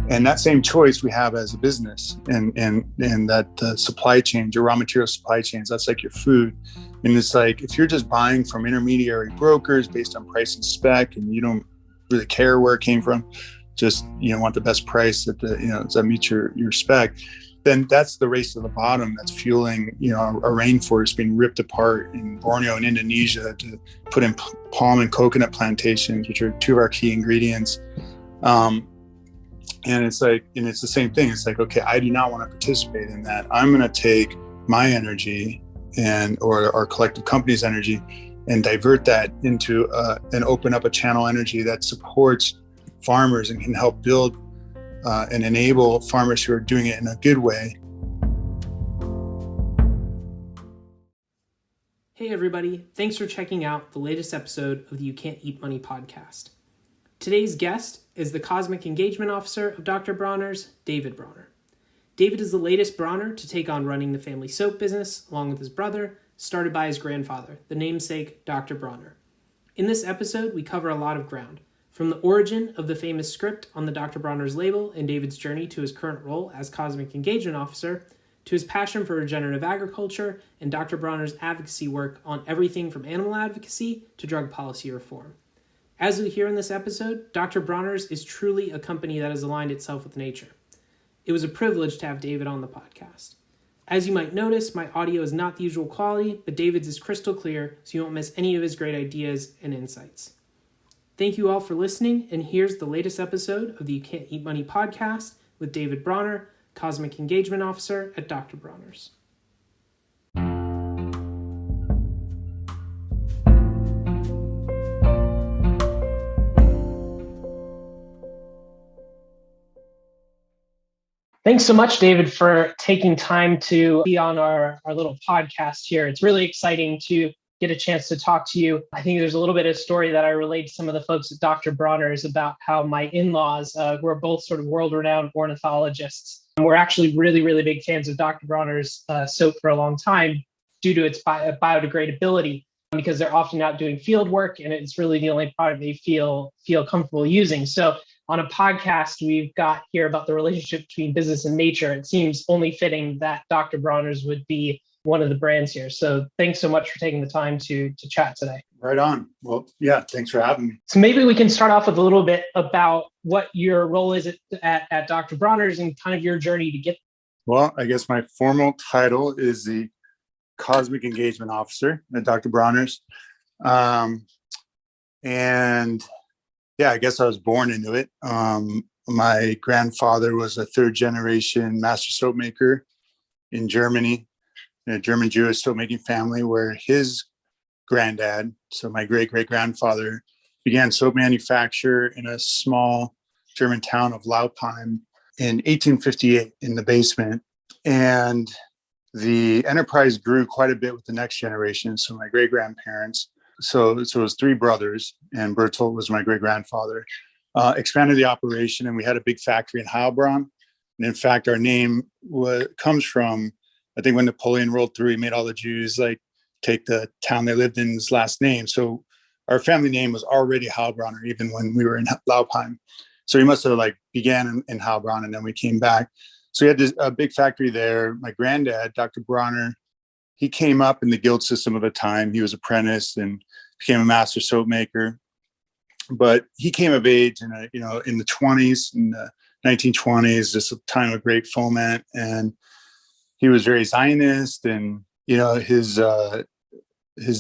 And that same choice we have as a business, and that supply chain, your raw material supply chains, that's like your food. And it's like, if you're just buying from intermediary brokers based on price and spec, and you don't really care where it came from, just, want the best price that meets your spec, then that's the race to the bottom that's fueling, a rainforest being ripped apart in Borneo and Indonesia to put in palm and coconut plantations, which are two of our key ingredients. And it's the same thing. It's like, okay, I do not want to participate in that. I'm going to take my energy or our collective company's energy and divert that into and open up a channel energy that supports farmers and can help build and enable farmers who are doing it in a good way. Hey everybody, thanks for checking out the latest episode of the You Can't Eat Money podcast. Today's guest is the Cosmic Engagement Officer of Dr. Bronner's, David Bronner. David is the latest Bronner to take on running the family soap business along with his brother, started by his grandfather, the namesake Dr. Bronner. In this episode, we cover a lot of ground, from the origin of the famous script on the Dr. Bronner's label and David's journey to his current role as Cosmic Engagement Officer, to his passion for regenerative agriculture and Dr. Bronner's advocacy work on everything from animal advocacy to drug policy reform. As we hear in this episode, Dr. Bronner's is truly a company that has aligned itself with nature. It was a privilege to have David on the podcast. As you might notice, my audio is not the usual quality, but David's is crystal clear, so you won't miss any of his great ideas and insights. Thank you all for listening, and here's the latest episode of the You Can't Eat Money podcast with David Bronner, Cosmic Engagement Officer at Dr. Bronner's. Thanks so much, David, for taking time to be on our little podcast here. It's really exciting to get a chance to talk to you. I think there's a little bit of story that I relate to some of the folks at Dr. Bronner's about how my in-laws were both sort of world-renowned ornithologists. We're actually really, really big fans of Dr. Bronner's soap for a long time due to its biodegradability, because they're often out doing field work, and it's really the only product they feel comfortable using. So on a podcast we've got here about the relationship between business and nature, it seems only fitting that Dr. Bronner's would be one of the brands here. So thanks so much for taking the time to chat today. Right on. Well, yeah, thanks for having me. So maybe we can start off with a little bit about what your role is at Dr. Bronner's and kind of your journey to get. Well, I guess my formal title is the Cosmic Engagement Officer at Dr. Bronner's. And yeah, I guess I was born into it. My grandfather was a third generation master soap maker in Germany, in a German Jewish soap making family, where his granddad, so my great grandfather, began soap manufacture in a small German town of Laupheim in 1858 in the basement. And the enterprise grew quite a bit with the next generation. So my great grandparents, so it was three brothers, and Bertolt was my great grandfather, expanded the operation, and we had a big factory in Heilbronn. And in fact, our name comes from, I think, when Napoleon rolled through, he made all the Jews take the town they lived in's last name. So our family name was already Heilbronner, even when we were in Laupheim. So he must have began in Heilbronn, and then we came back. So we had a big factory there. My granddad, Dr. Bronner, he came up in the guild system of the time. He was apprenticed and became a master soap maker. But he came of age in the 20s, in the 1920s, just a time of great foment. And he was very Zionist, and his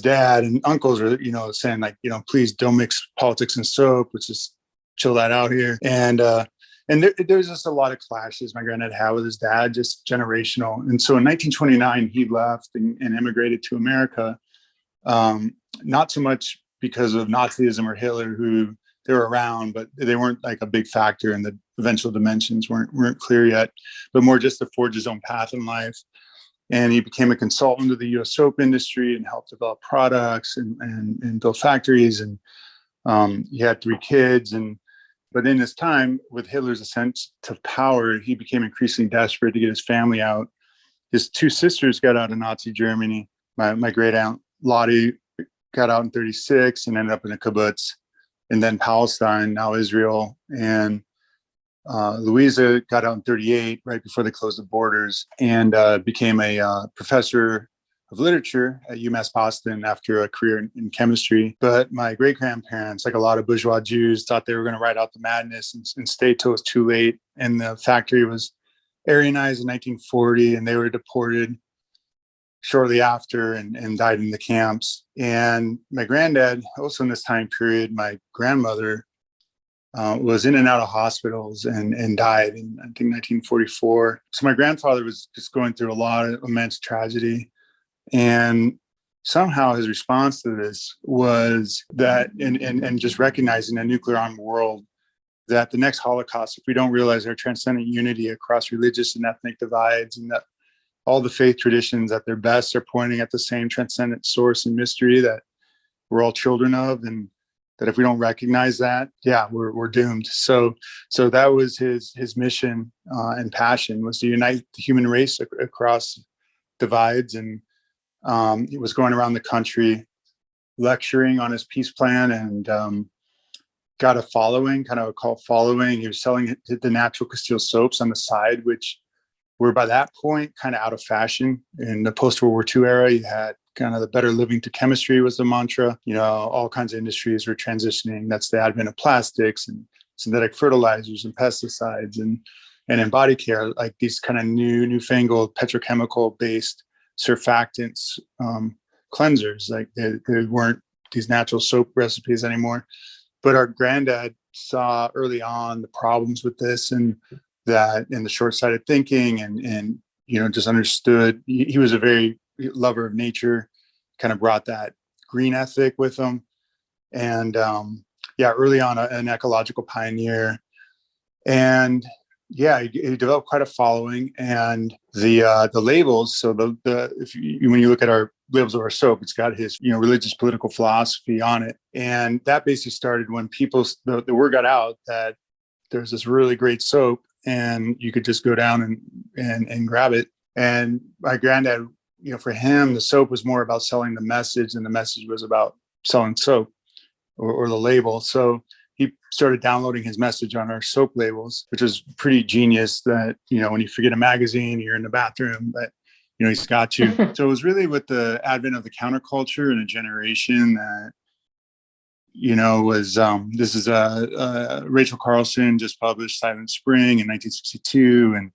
dad and uncles are saying please don't mix politics and soap. Let's just chill that out here. And there's just a lot of clashes my granddad had with his dad, just generational. And so in 1929, he left and immigrated to America, not so much because of Nazism or Hitler, who they were around, but they weren't like a big factor, and the eventual dimensions weren't clear yet, but more just to forge his own path in life. And he became a consultant to the U.S. soap industry and helped develop products and build factories. And he had three kids. But in his time with Hitler's ascent to power, he became increasingly desperate to get his family out. His two sisters got out of Nazi Germany. My great aunt Lottie got out in 1936 and ended up in a kibbutz, and then Palestine, now Israel. And Louisa got out in 38, right before they closed the borders, and became a professor of literature at UMass Boston after a career in chemistry. But my great-grandparents, like a lot of bourgeois Jews, thought they were going to ride out the madness and stay till it was too late. And the factory was Aryanized in 1940, and they were deported shortly after and died in the camps. And my granddad, also in this time period, my grandmother was in and out of hospitals and died in, I think, 1944. So my grandfather was just going through a lot of immense tragedy. And somehow his response to this was that, and just recognizing a nuclear armed world, that the next Holocaust, if we don't realize our transcendent unity across religious and ethnic divides, and that all the faith traditions at their best are pointing at the same transcendent source and mystery that we're all children of, and that if we don't recognize that, we're doomed. So that was his mission and passion, was to unite the human race across divides. And he was going around the country lecturing on his peace plan, and got a following, kind of a cult following. He was selling the natural Castile soaps on the side, which were by that point kind of out of fashion. In the post-World War II era, you had kind of the better living through chemistry was the mantra. All kinds of industries were transitioning. That's the advent of plastics and synthetic fertilizers and pesticides, and in body care, like these kind of newfangled petrochemical based surfactants cleansers. Like they weren't these natural soap recipes anymore. But our granddad saw early on the problems with this, and that, and the short-sighted thinking, and just understood. He was a very lover of nature, kind of brought that green ethic with him. And early on an ecological pioneer. And he developed quite a following. And the labels, so when you look at our labels of our soap, it's got his religious political philosophy on it. And that basically started when the word got out that there's this really great soap, and you could just go down and grab it. And my granddad, for him, the soap was more about selling the message, and the message was about selling soap or the label. So he started downloading his message on our soap labels, which was pretty genius. That, when you forget a magazine, you're in the bathroom, but he's got you. So it was really with the advent of the counterculture and a generation that, this is Rachel Carlson just published Silent Spring in 1962, and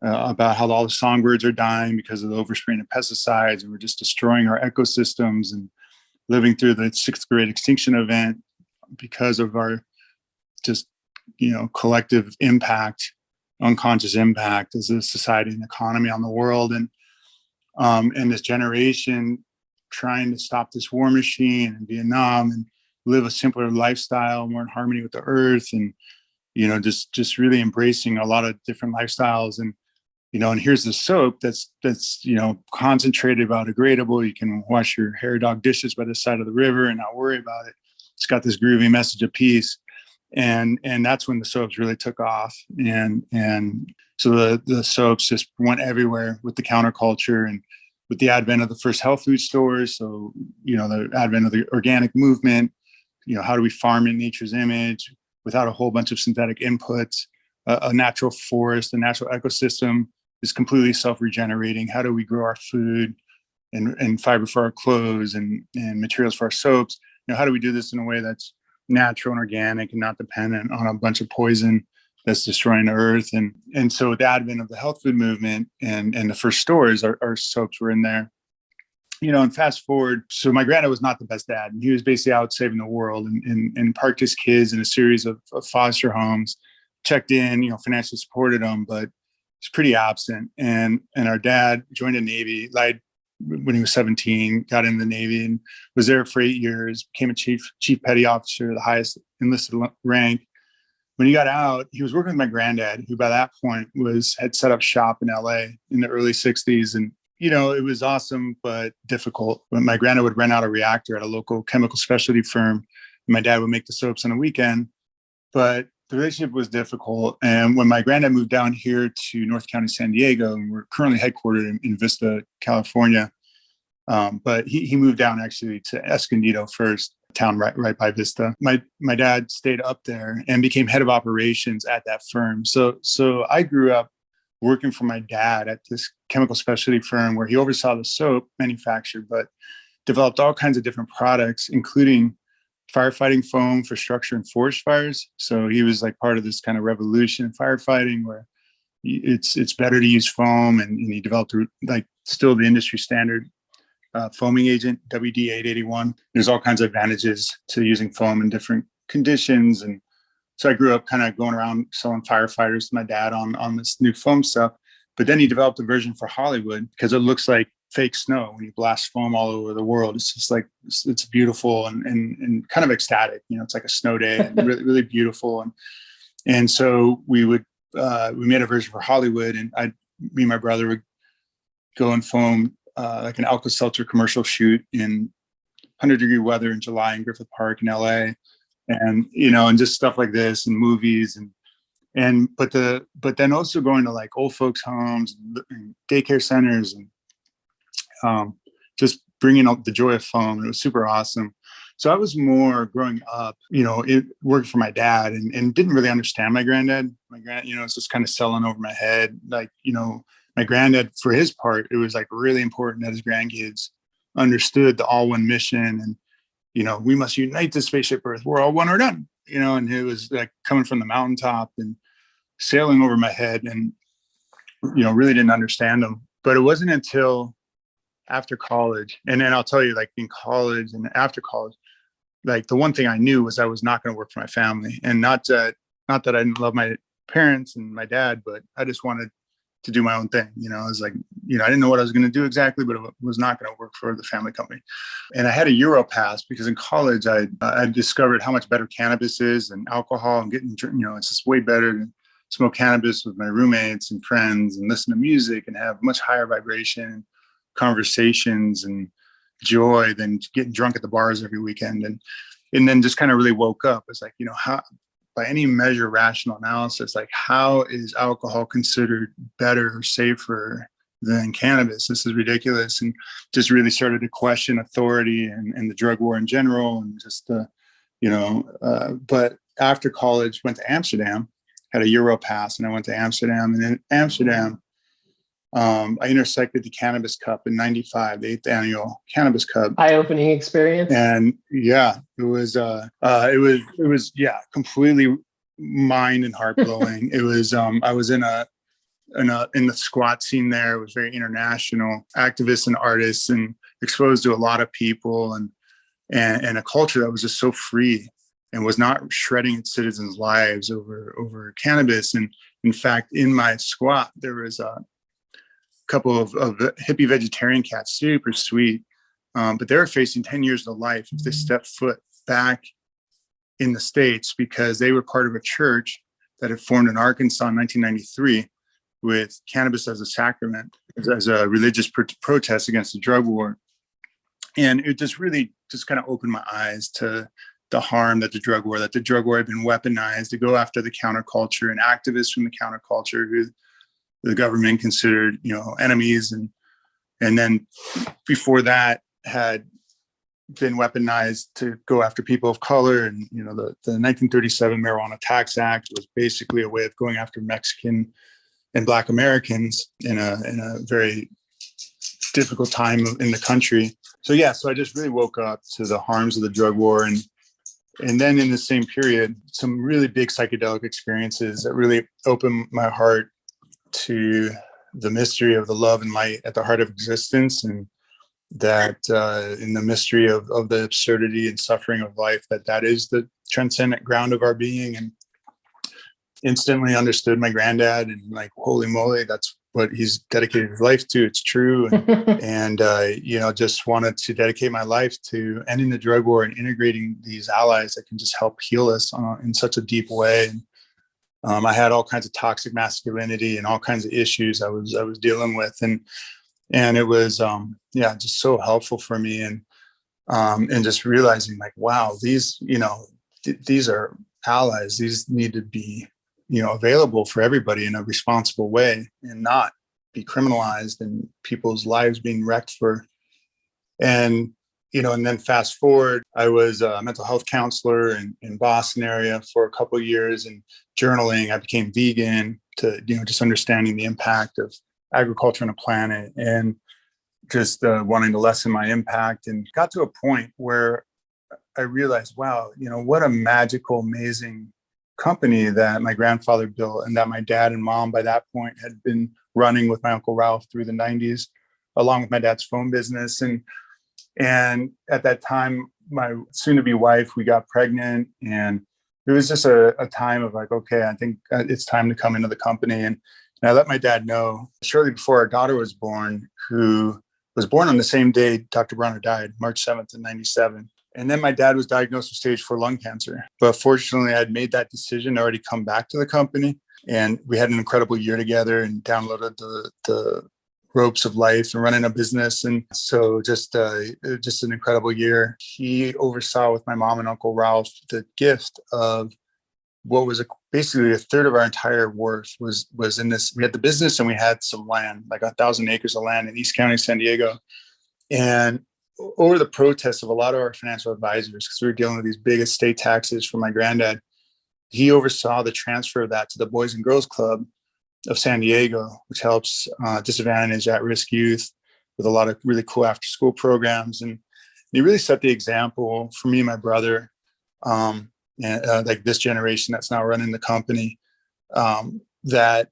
about how all the songbirds are dying because of the overspraying of pesticides, and we're just destroying our ecosystems and living through the sixth great extinction event because of our just, collective impact, unconscious impact as a society and economy on the world. And this generation trying to stop this war machine in Vietnam and live a simpler lifestyle, more in harmony with the earth, and, just really embracing a lot of different lifestyles. And, and here's the soap that's concentrated, biodegradable. You can wash your hair dog dishes by the side of the river and not worry about it. It's got this groovy message of peace. And that's when the soaps really took off. And so the soaps just went everywhere with the counterculture, and with the advent of the first health food stores. So, the advent of the organic movement, how do we farm in nature's image without a whole bunch of synthetic inputs? A natural forest, a natural ecosystem is completely self-regenerating. How do we grow our food and fiber for our clothes and materials for our soaps? How do we do this in a way that's natural and organic and not dependent on a bunch of poison that's destroying the earth? And so with the advent of the health food movement and the first stores, our soaps were in there. And fast forward, so my granddad was not the best dad, and he was basically out saving the world, and parked his kids in a series of foster homes, checked in, financially supported them, but he's pretty absent. And our dad joined the Navy, lied when he was 17, got in the Navy and was there for 8 years, became a chief petty officer, the highest enlisted rank. When he got out, he was working with my granddad, who by that point had set up shop in LA in the early 60s. And, it was awesome, but difficult. When my granddad would rent out a reactor at a local chemical specialty firm, my dad would make the soaps on a weekend, but the relationship was difficult. And when my granddad moved down here to North County, San Diego, and we're currently headquartered in Vista, California, but he moved down actually to Escondido first. town right by Vista. My dad stayed up there and became head of operations at that firm. So I grew up working for my dad at this chemical specialty firm where he oversaw the soap manufacture, but developed all kinds of different products, including firefighting foam for structure and forest fires. So he was like part of this kind of revolution in firefighting where it's better to use foam, and he developed like still the industry standard foaming agent, WD-881. There's all kinds of advantages to using foam in different conditions. And so I grew up kind of going around selling firefighters to my dad on this new foam stuff. But then he developed a version for Hollywood because it looks like fake snow when you blast foam all over the world. It's just like, it's beautiful and kind of ecstatic. It's like a snow day and really, really beautiful. And so we made a version for Hollywood, and me and my brother would go and foam like an Alka-Seltzer commercial shoot in 100-degree weather in July in Griffith Park in LA. And, and just stuff like this and movies but then also going to like old folks homes and daycare centers and just bringing up the joy of foam. It was super awesome. So I was more growing up, working for my dad and didn't really understand my granddad. It's just kind of selling over my head. Like, my granddad, for his part, it was like really important that his grandkids understood the all one mission and, we must unite the spaceship Earth. We're all one or none, and it was like coming from the mountaintop and sailing over my head and, really didn't understand them. But it wasn't until after college. And then I'll tell you, like in college and after college, like the one thing I knew was I was not going to work for my family. And not that I didn't love my parents and my dad, but I just wanted to do my own thing. I was like, I didn't know what I was going to do exactly, but it was not going to work for the family company. And I had a Euro pass because in college, I discovered how much better cannabis is and alcohol and getting, it's just way better to smoke cannabis with my roommates and friends and listen to music and have much higher vibration conversations and joy than getting drunk at the bars every weekend. And then just kind of really woke up. It's like, how, by any measure, rational analysis, like how is alcohol considered better or safer than cannabis? This is ridiculous. And just really started to question authority and the drug war in general. And just, but after college, went to Amsterdam, had a Euro pass, and I went to Amsterdam. And in Amsterdam, I intersected the Cannabis Cup in '95, the 8th annual Cannabis Cup. Eye-opening experience. And yeah, it was completely mind and heart blowing. It was, I was in the squat scene there. It was very international, activists and artists, and exposed to a lot of people and a culture that was just so free and was not shredding its citizens' lives over cannabis. And in fact, in my squat, there was a couple of hippie vegetarian cats, super sweet, but they were facing 10 years to life if they stepped foot back in the States because they were part of a church that had formed in Arkansas in 1993 with cannabis as a sacrament, as a religious protest against the drug war. And it just really just kind of opened my eyes to the harm that the drug war had been weaponized to go after the counterculture and activists from the counterculture who the government considered, enemies. And then before that had been weaponized to go after people of color. And, the 1937 Marijuana Tax Act was basically a way of going after Mexican and Black Americans in a very difficult time in the country. So I just really woke up to the harms of the drug war. And then in the same period, some really big psychedelic experiences that really opened my heart to the mystery of the love and light at the heart of existence, and that in the mystery of the absurdity and suffering of life, that is the transcendent ground of our being. And instantly understood my granddad and like, holy moly, that's what he's dedicated his life to. It's true. And just wanted to dedicate my life to ending the drug war and integrating these allies that can just help heal us in such a deep way. I had all kinds of toxic masculinity and all kinds of issues I was dealing with, and it was just so helpful for me, and just realizing like, wow, these these are allies. These need to be available for everybody in a responsible way and not be criminalized and people's lives being wrecked for. And and then fast forward, I was a mental health counselor in Boston area for a couple of years, and journaling. I became vegan to, just understanding the impact of agriculture on the planet, and just wanting to lessen my impact, and got to a point where I realized, wow, what a magical, amazing company that my grandfather built, and that my dad and mom by that point had been running with my Uncle Ralph through the 90s, along with my dad's phone business. And at that time, my soon-to-be wife, we got pregnant, and it was just a time of like, okay, I think it's time to come into the company. And I let my dad know shortly before our daughter was born, who was born on the same day Dr. Bronner died, March 7th in 97. And then my dad was diagnosed with stage 4 lung cancer. But fortunately, I'd made that decision, already come back to the company. And we had an incredible year together and downloaded the ropes of life and running a business. And so just an incredible year. He oversaw with my mom and Uncle Ralph the gift of what was basically a third of our entire worth was in this. We had the business and we had some land, like 1,000 acres of land in East County, San Diego. And over the protests of a lot of our financial advisors, because we were dealing with these big estate taxes from my granddad, he oversaw the transfer of that to the Boys and Girls Club of San Diego, which helps disadvantaged at-risk youth with a lot of really cool after-school programs. And he really set the example for me and my brother, and like this generation that's now running the company, that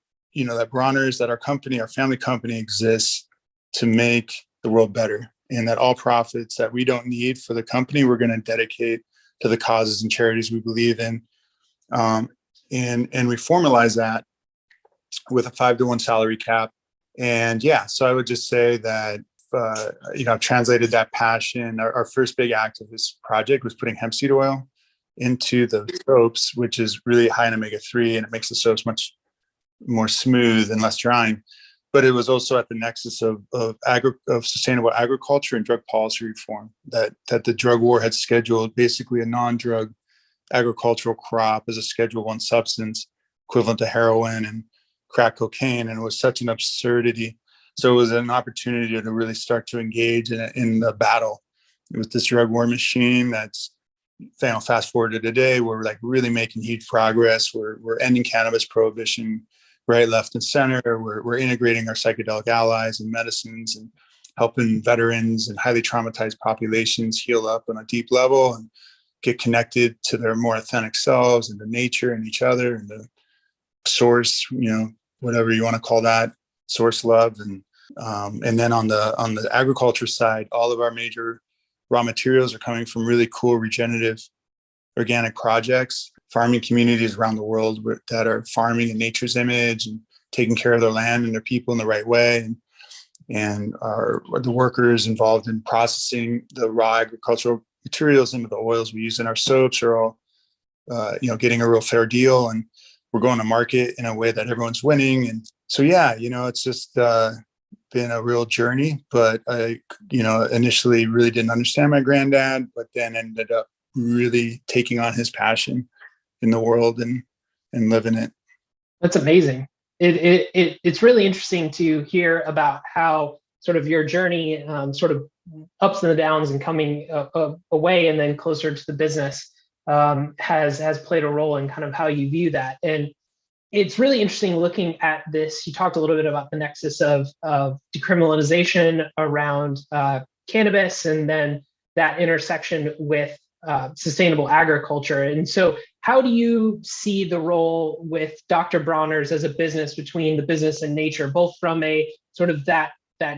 Bronner's, that our company, our family company, exists to make the world better, and that all profits that we don't need for the company, we're going to dedicate to the causes and charities we believe in. And we formalize that with a 5-to-1 salary cap. And so I would just say that, I've translated that passion. Our first big activist project was putting hemp seed oil into the soaps, which is really high in omega-3, and it makes the soaps much more smooth and less drying. But it was also at the nexus of sustainable agriculture and drug policy reform, that the drug war had scheduled basically a non-drug agricultural crop as a Schedule I substance, equivalent to heroin and crack cocaine, and it was such an absurdity. So it was an opportunity to really start to engage in the battle with this drug war machine. That's, fast forward to today, we're like really making huge progress. We're ending cannabis prohibition right, left, and center. We're integrating our psychedelic allies and medicines, and helping veterans and highly traumatized populations heal up on a deep level and get connected to their more authentic selves and to nature and each other and the source, whatever you want to call that, source love. And then on the agriculture side, all of our major raw materials are coming from really cool regenerative organic projects, farming communities around the world that are farming in nature's image and taking care of their land and their people in the right way. And the workers involved in processing the raw agricultural materials into the oils we use in our soaps are all, getting a real fair deal. And we're going to market in a way that everyone's winning. And so, it's just been a real journey. But I, initially really didn't understand my granddad, but then ended up really taking on his passion in the world and living it. That's amazing. It's really interesting to hear about how sort of your journey, sort of ups and the downs and coming away and then closer to the business, has played a role in kind of how you view that. And it's really interesting looking at this. You talked a little bit about the nexus of decriminalization around cannabis, and then that intersection with sustainable agriculture. And so how do you see the role with Dr. Bronner's as a business, between the business and nature, both from a sort of that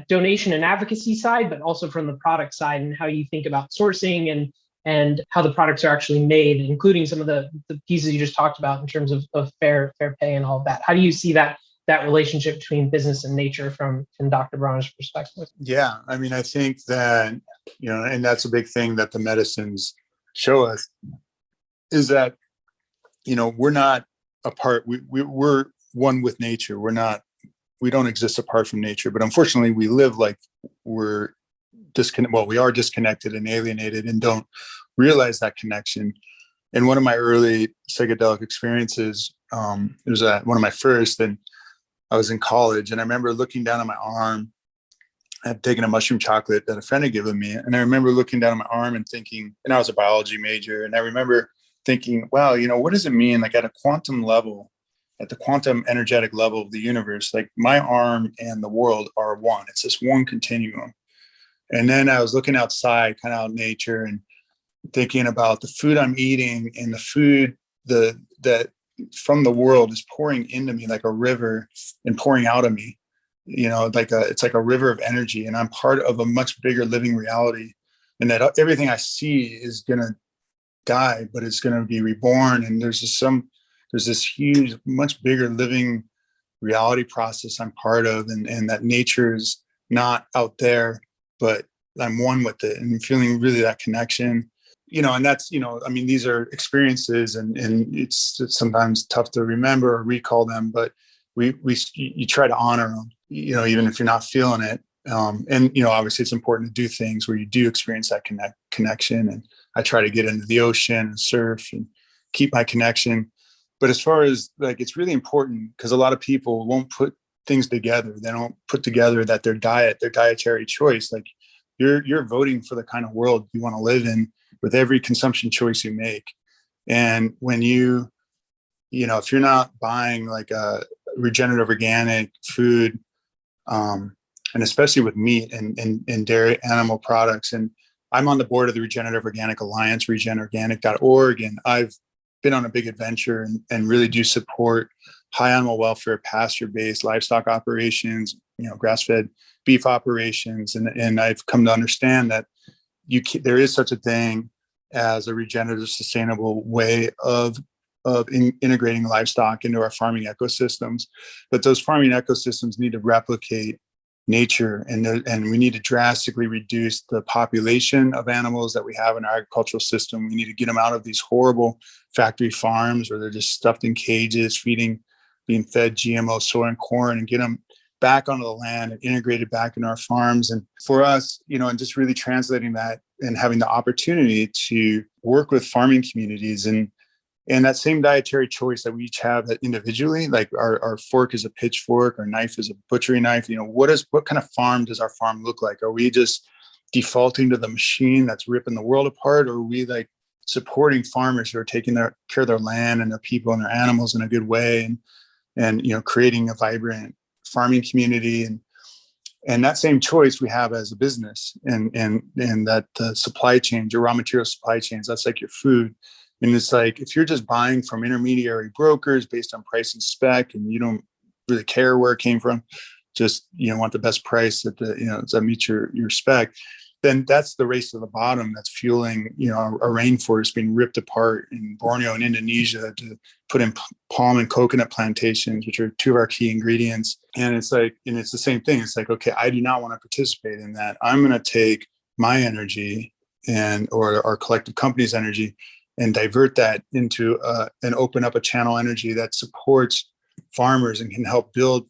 donation and advocacy side, but also from the product side, and how you think about sourcing and how the products are actually made, including some of the pieces you just talked about in terms of fair pay and all of that? How do you see that relationship between business and nature from Dr. Bronner's perspective? Yeah, I mean, I think that, and that's a big thing that the medicines show us, is that, we're not apart. We're one with nature. We don't exist apart from nature, but unfortunately we live like we're we are disconnected and alienated and don't realize that connection. And one of my early psychedelic experiences, it was one of my first, and I was in college, and I remember looking down at my arm had taken a mushroom chocolate that a friend had given me. And I remember looking down at my arm and thinking, and I was a biology major. And I remember thinking, wow, what does it mean? Like at a quantum level, at the quantum energetic level of the universe, like my arm and the world are one. It's this one continuum. And then I was looking outside, kind of out in nature, and thinking about the food I'm eating and the food that from the world is pouring into me like a river and pouring out of me. It's like a river of energy, and I'm part of a much bigger living reality, and that everything I see is going to die, but it's going to be reborn. And there's this huge, much bigger living reality process I'm part of, and that nature is not out there, but I'm one with it, and feeling really that connection. And that's, these are experiences, and it's sometimes tough to remember or recall them, but you try to honor them, even if you're not feeling it. Obviously it's important to do things where you do experience that connection. And I try to get into the ocean and surf and keep my connection. But as far as like, it's really important because a lot of people won't put things together. They don't put together that their dietary choice, like you're voting for the kind of world you want to live in with every consumption choice you make. And when if you're not buying like a regenerative organic food, and especially with meat and dairy animal products. And I'm on the board of the Regenerative Organic Alliance, regenorganic.org. And I've been on a big adventure and really do support high animal welfare, pasture-based livestock operations, grass-fed beef operations. And I've come to understand that there is such a thing as a regenerative, sustainable way of integrating livestock into our farming ecosystems. But those farming ecosystems need to replicate nature, and we need to drastically reduce the population of animals that we have in our agricultural system. We need to get them out of these horrible factory farms where they're just stuffed in cages, being fed GMO soy and corn, and get them back onto the land and integrated back into our farms. And for us, and just really translating that and having the opportunity to work with farming communities and that same dietary choice that we each have that individually, like our fork is a pitchfork, our knife is a butchery knife. What kind of farm does our farm look like? Are we just defaulting to the machine that's ripping the world apart? Or are we like supporting farmers who are taking care of their land and their people and their animals in a good way, and creating a vibrant farming community? And that same choice we have as a business, and that the supply chain, your raw material supply chains, that's like your food. And it's like, if you're just buying from intermediary brokers based on price and spec, and you don't really care where it came from, just, want the best price that meets your spec, then that's the race to the bottom that's fueling, a rainforest being ripped apart in Borneo and Indonesia to put in palm and coconut plantations, which are two of our key ingredients. And it's like, and it's the same thing. It's like, okay, I do not want to participate in that. I'm going to take my energy or our collective company's energy and divert that into and open up a channel energy that supports farmers and can help build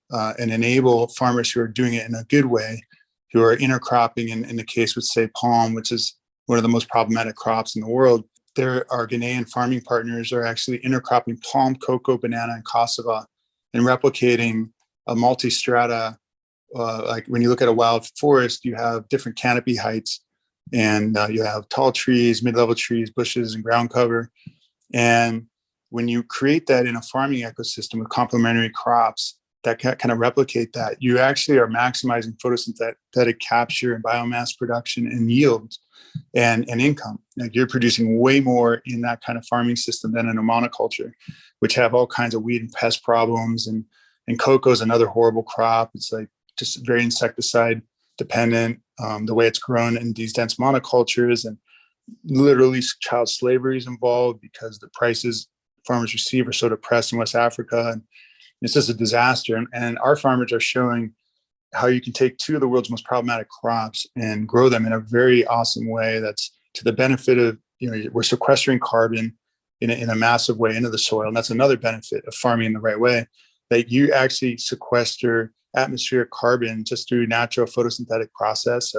and enable farmers who are doing it in a good way, who are intercropping in the case with, say, palm, which is one of the most problematic crops in the world. Our Ghanaian farming partners are actually intercropping palm, cocoa, banana, and cassava, and replicating a multi-strata. Like when you look at a wild forest, you have different canopy heights, and you have tall trees, mid-level trees, bushes, and ground cover. And when you create that in a farming ecosystem with complementary crops that kind of replicate that, you actually are maximizing photosynthetic capture and biomass production and yield and income. Like you're producing way more in that kind of farming system than in a monoculture, which have all kinds of weed and pest problems. And cocoa is another horrible crop. It's like just very insecticide dependent, the way it's grown in these dense monocultures, and literally child slavery is involved because the prices farmers receive are so depressed in West Africa. And it's just a disaster. And our farmers are showing how you can take two of the world's most problematic crops and grow them in a very awesome way that's to the benefit of, we're sequestering carbon in a massive way into the soil. And that's another benefit of farming in the right way, that you actually sequester atmospheric carbon just through natural photosynthetic process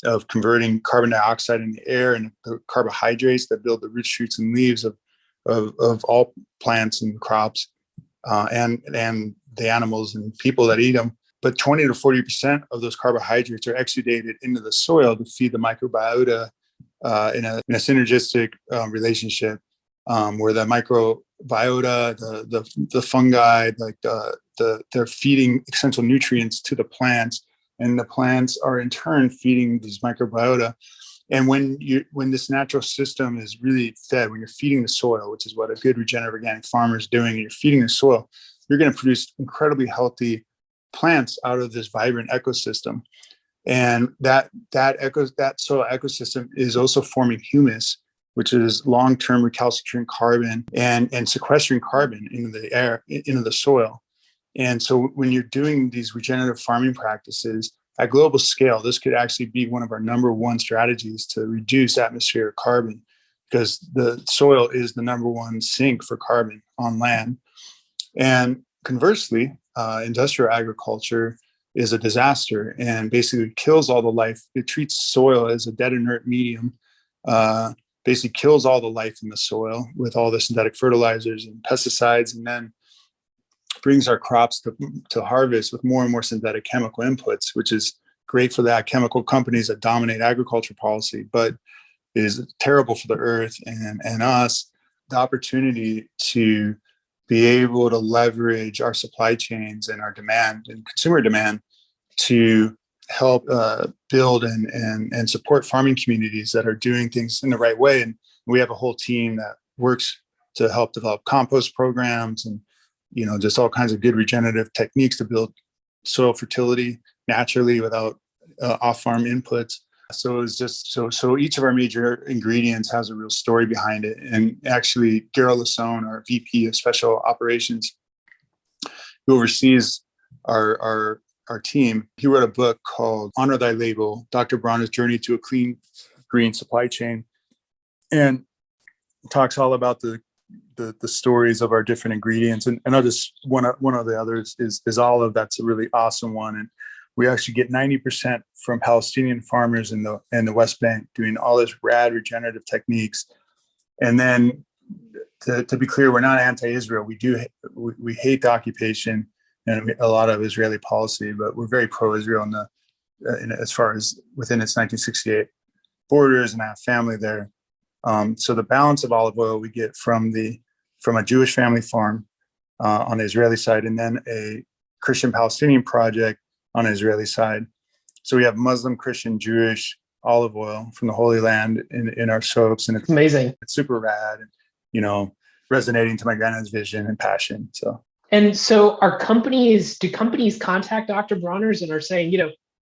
of converting carbon dioxide in the air and the carbohydrates that build the roots, shoots, and leaves of all plants and crops, and the animals and people that eat them. but 20 to 40% of those carbohydrates are exudated into the soil to feed the microbiota in a synergistic relationship where the microbiota, the fungi, like they're feeding essential nutrients to the plants, and the plants are in turn feeding these microbiota. And when this natural system is really fed, when you're feeding the soil, which is what a good regenerative organic farmer is doing, and you're feeding the soil, you're going to produce incredibly healthy plants out of this vibrant ecosystem. And that soil ecosystem is also forming humus, which is long-term recalcitrant carbon and sequestering carbon into the air, into the soil. And so when you're doing these regenerative farming practices at global scale, this could actually be one of our number one strategies to reduce atmospheric carbon, because the soil is the number one sink for carbon on land. And conversely, industrial agriculture is a disaster and basically kills all the life. It treats soil as a dead inert medium, basically kills all the life in the soil with all the synthetic fertilizers and pesticides, and then brings our crops to harvest with more and more synthetic chemical inputs, which is great for the chemical companies that dominate agriculture policy, but is terrible for the earth and us. The opportunity to be able to leverage our supply chains and our demand and consumer demand to help build and support farming communities that are doing things in the right way. And we have a whole team that works to help develop compost programs and, just all kinds of good regenerative techniques to build soil fertility naturally without off-farm inputs. So it's just so each of our major ingredients has a real story behind it. And actually, Garo Lasone, our VP of Special Operations, who oversees our team, he wrote a book called Honor Thy Label, Dr. Bronner's Journey to a Clean Green Supply Chain, and talks all about the stories of our different ingredients. And I'll just, one of the others is olive. That's a really awesome one. And we actually get 90% from Palestinian farmers in the West Bank doing all this rad regenerative techniques. And then to be clear, we're not anti-Israel. We hate the occupation and a lot of Israeli policy, but we're very pro-Israel as far as within its 1968 borders, and I have family there. So the balance of olive oil we get from a Jewish family farm on the Israeli side, and then a Christian Palestinian project on the Israeli side. So we have Muslim, Christian, Jewish olive oil from the Holy Land in our soaps, and it's amazing. It's super rad, and resonating to my granddad's vision and passion. So do companies contact Dr. Bronner's and are saying,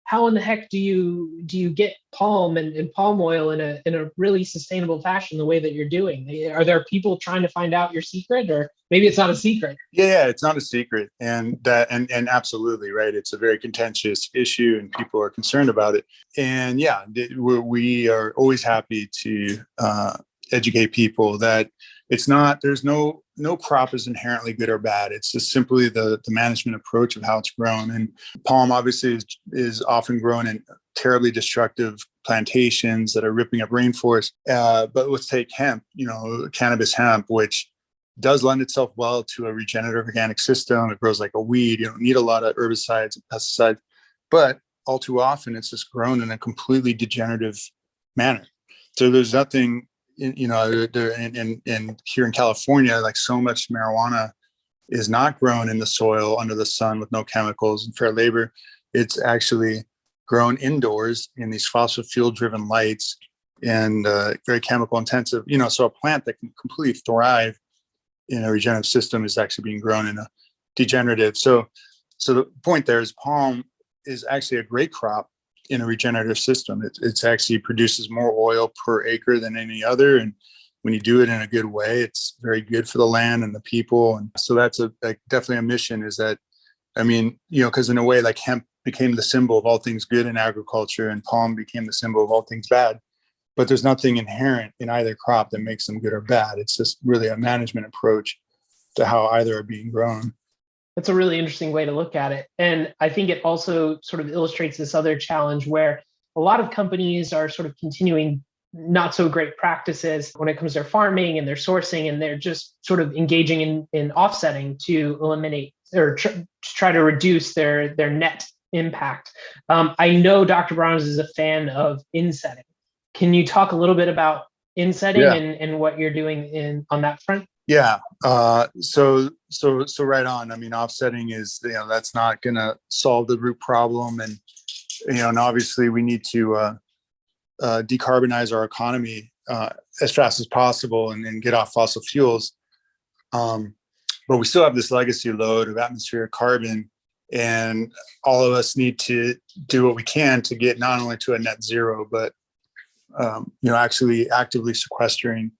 how in the heck do you get palm and palm oil in a really sustainable fashion the way that you're doing? Are there people trying to find out your secret, or maybe it's not a secret? Yeah, it's not a secret, and absolutely right. It's a very contentious issue, and people are concerned about it. And yeah, we are always happy to educate people that it's not. There's no crop is inherently good or bad. It's just simply the management approach of how it's grown. And palm obviously is often grown in terribly destructive plantations that are ripping up rainforests. But let's take hemp, cannabis hemp, which does lend itself well to a regenerative organic system. It grows like a weed. You don't need a lot of herbicides and pesticides, but all too often it's just grown in a completely degenerative manner. So there's nothing, and here in California, like so much marijuana is not grown in the soil under the sun with no chemicals and fair labor. It's actually grown indoors in these fossil fuel driven lights and very chemical intensive, so a plant that can completely thrive in a regenerative system is actually being grown in a degenerative. So the point there is palm is actually a great crop in a regenerative system. It's actually produces more oil per acre than any other. And when you do it in a good way, it's very good for the land and the people. And so that's definitely a mission, is that, because in a way, like hemp became the symbol of all things good in agriculture and palm became the symbol of all things bad. But there's nothing inherent in either crop that makes them good or bad. It's just really a management approach to how either are being grown. That's a really interesting way to look at it. And I think it also sort of illustrates this other challenge where a lot of companies are sort of continuing not so great practices when it comes to their farming and their sourcing, and they're just sort of engaging in offsetting to eliminate or try to reduce their net impact. I know Dr. Bronner is a fan of insetting. Can you talk a little bit about insetting and what you're doing on that front? Yeah. So right on. I mean, offsetting is, that's not going to solve the root problem. And, and obviously we need to decarbonize our economy as fast as possible and get off fossil fuels. But we still have this legacy load of atmospheric carbon, and all of us need to do what we can to get not only to a net zero, but, actually actively sequestering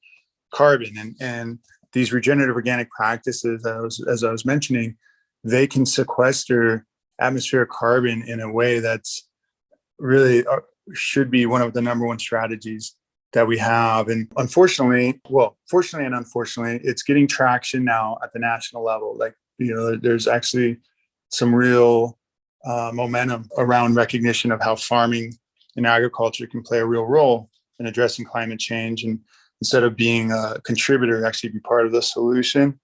carbon. And these regenerative organic practices, as I was mentioning, they can sequester atmospheric carbon in a way that's really should be one of the number one strategies that we have. And fortunately and unfortunately, it's getting traction now at the national level. Like, there's actually some real momentum around recognition of how farming and agriculture can play a real role in addressing climate change, and instead of being a contributor, actually be part of the solution.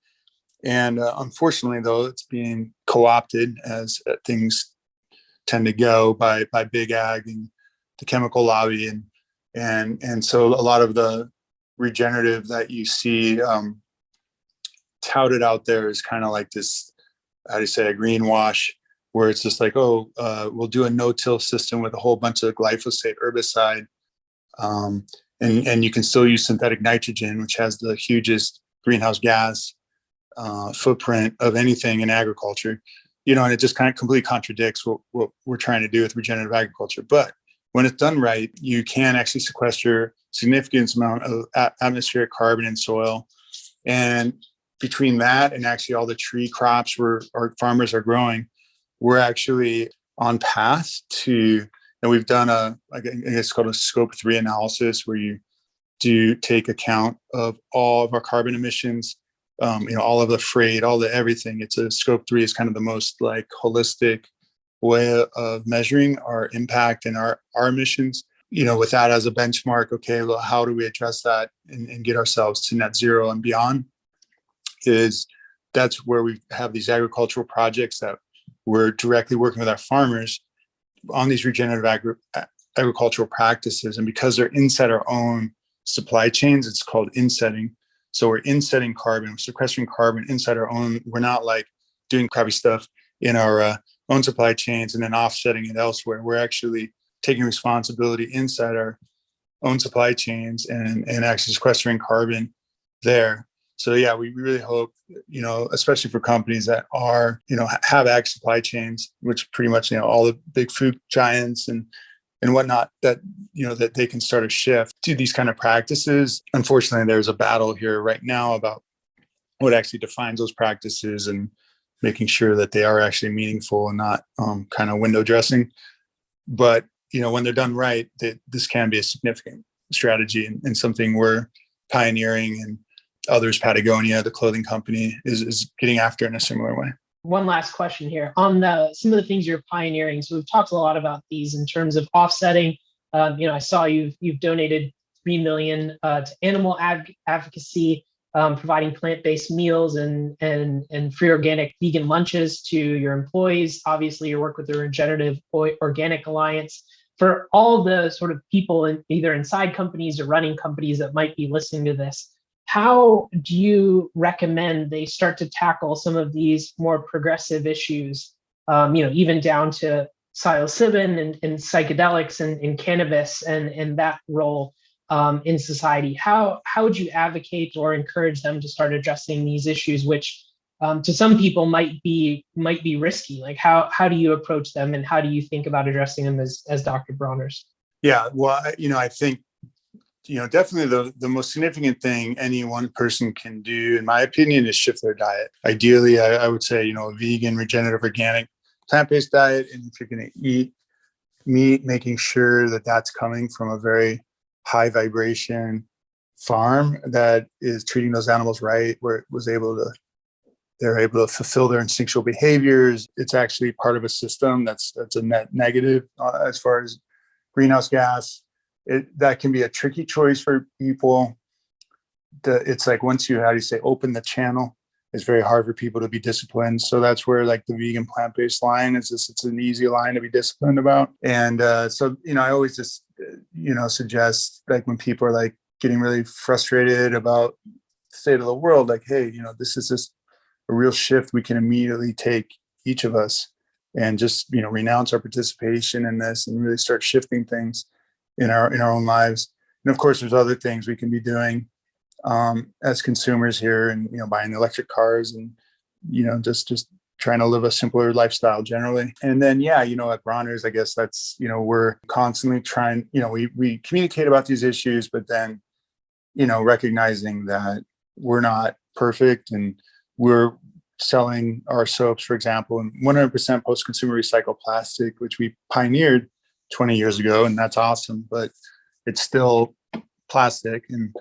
And unfortunately, though, it's being co-opted, as things tend to go, by big ag and the chemical lobby, and so a lot of the regenerative that you see touted out there is kind of like this, how do you say, a greenwash, where it's just like, we'll do a no-till system with a whole bunch of glyphosate herbicide, and you can still use synthetic nitrogen, which has the hugest greenhouse gas footprint of anything in agriculture, and it just kind of completely contradicts what we're trying to do with regenerative agriculture. But when it's done right, you can actually sequester significant amount of atmospheric carbon in soil. And between that and actually all the tree crops our farmers are growing, we're actually on path to, and we've done I guess it's called a scope 3 analysis, where you do take account of all of our carbon emissions, all of the freight, all the everything. It's a scope 3 is kind of the most like holistic way of measuring our impact and our emissions, with that as a benchmark. Okay, well, how do we address that and get ourselves to net zero and beyond? That's where we have these agricultural projects that we're directly working with our farmers on these regenerative agricultural practices. And because they're inside our own supply chains, it's called insetting. So we're insetting carbon, we're sequestering carbon inside our own. We're not like doing crappy stuff in our own supply chains and then offsetting it elsewhere. We're actually taking responsibility inside our own supply chains and actually sequestering carbon there. So yeah, we really hope, especially for companies that are, have ag supply chains, which pretty much, all the big food giants and whatnot, that, that they can start a shift to these kind of practices. Unfortunately, there's a battle here right now about what actually defines those practices and making sure that they are actually meaningful and not kind of window dressing. But, when they're done right, this can be a significant strategy and something we're pioneering, and others, Patagonia, the clothing company, is getting after in a similar way. One last question here on some of the things you're pioneering. So we've talked a lot about these in terms of offsetting. I saw you've donated $3 million to animal advocacy, providing plant-based meals and free organic vegan lunches to your employees. Obviously, your work with the Regenerative Organic Alliance. For all the sort of people either inside companies or running companies that might be listening to this, how do you recommend they start to tackle some of these more progressive issues, even down to psilocybin and psychedelics and cannabis and that role in society? How would you advocate or encourage them to start addressing these issues, which to some people might be risky? Like how do you approach them, and how do you think about addressing them as Dr. Bronner's? Yeah, well, I think, definitely the most significant thing any one person can do, in my opinion, is shift their diet. Ideally, I would say, a vegan, regenerative, organic, plant-based diet. And if you're going to eat meat, making sure that that's coming from a very high vibration farm that is treating those animals right, where they're able to fulfill their instinctual behaviors. It's actually part of a system that's a net negative as far as greenhouse gas that can be a tricky choice for people. It's like once you, how do you say, open the channel, it's very hard for people to be disciplined. So that's where like the vegan plant-based line is just, it's an easy line to be disciplined about. And so, I always just, suggest like when people are like getting really frustrated about the state of the world, like, hey, this is just a real shift we can immediately take, each of us, and just, renounce our participation in this and really start shifting things in our own lives. And of course, there's other things we can be doing as consumers here, and buying electric cars, and just trying to live a simpler lifestyle generally. And then at Bronner's, I guess that's we're constantly trying, we communicate about these issues, but then recognizing that we're not perfect, and we're selling our soaps, for example, in 100% post-consumer recycled plastic, which we pioneered 20 years ago, and that's awesome, but it's still plastic. And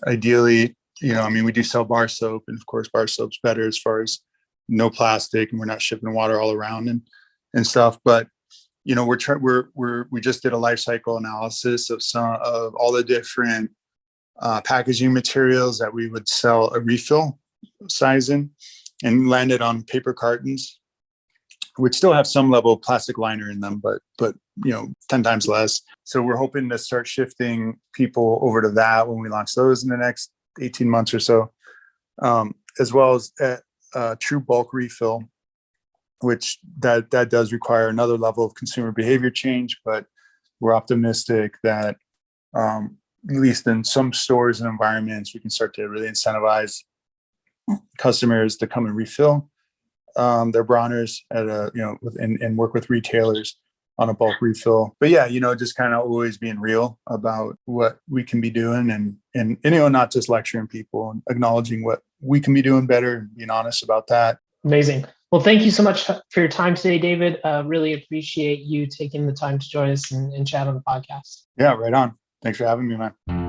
ideally, we do sell bar soap, and of course bar soap's better as far as no plastic, and we're not shipping water all around and stuff. But we just did a life cycle analysis of all the different packaging materials that we would sell a refill size in, and landed on paper cartons, which still have some level of plastic liner in them, but 10 times less. So we're hoping to start shifting people over to that when we launch those in the next 18 months or so, as well as true bulk refill, which that does require another level of consumer behavior change. But we're optimistic that at least in some stores and environments, we can start to really incentivize customers to come and refill their Bronners at and work with retailers on a bulk refill. But just kind of always being real about what we can be doing, and not just lecturing people, and acknowledging what we can be doing better and being honest about that. Amazing. Well, thank you so much for your time today, David. Really appreciate you taking the time to join us and chat on the podcast. Yeah, right on. Thanks for having me, man.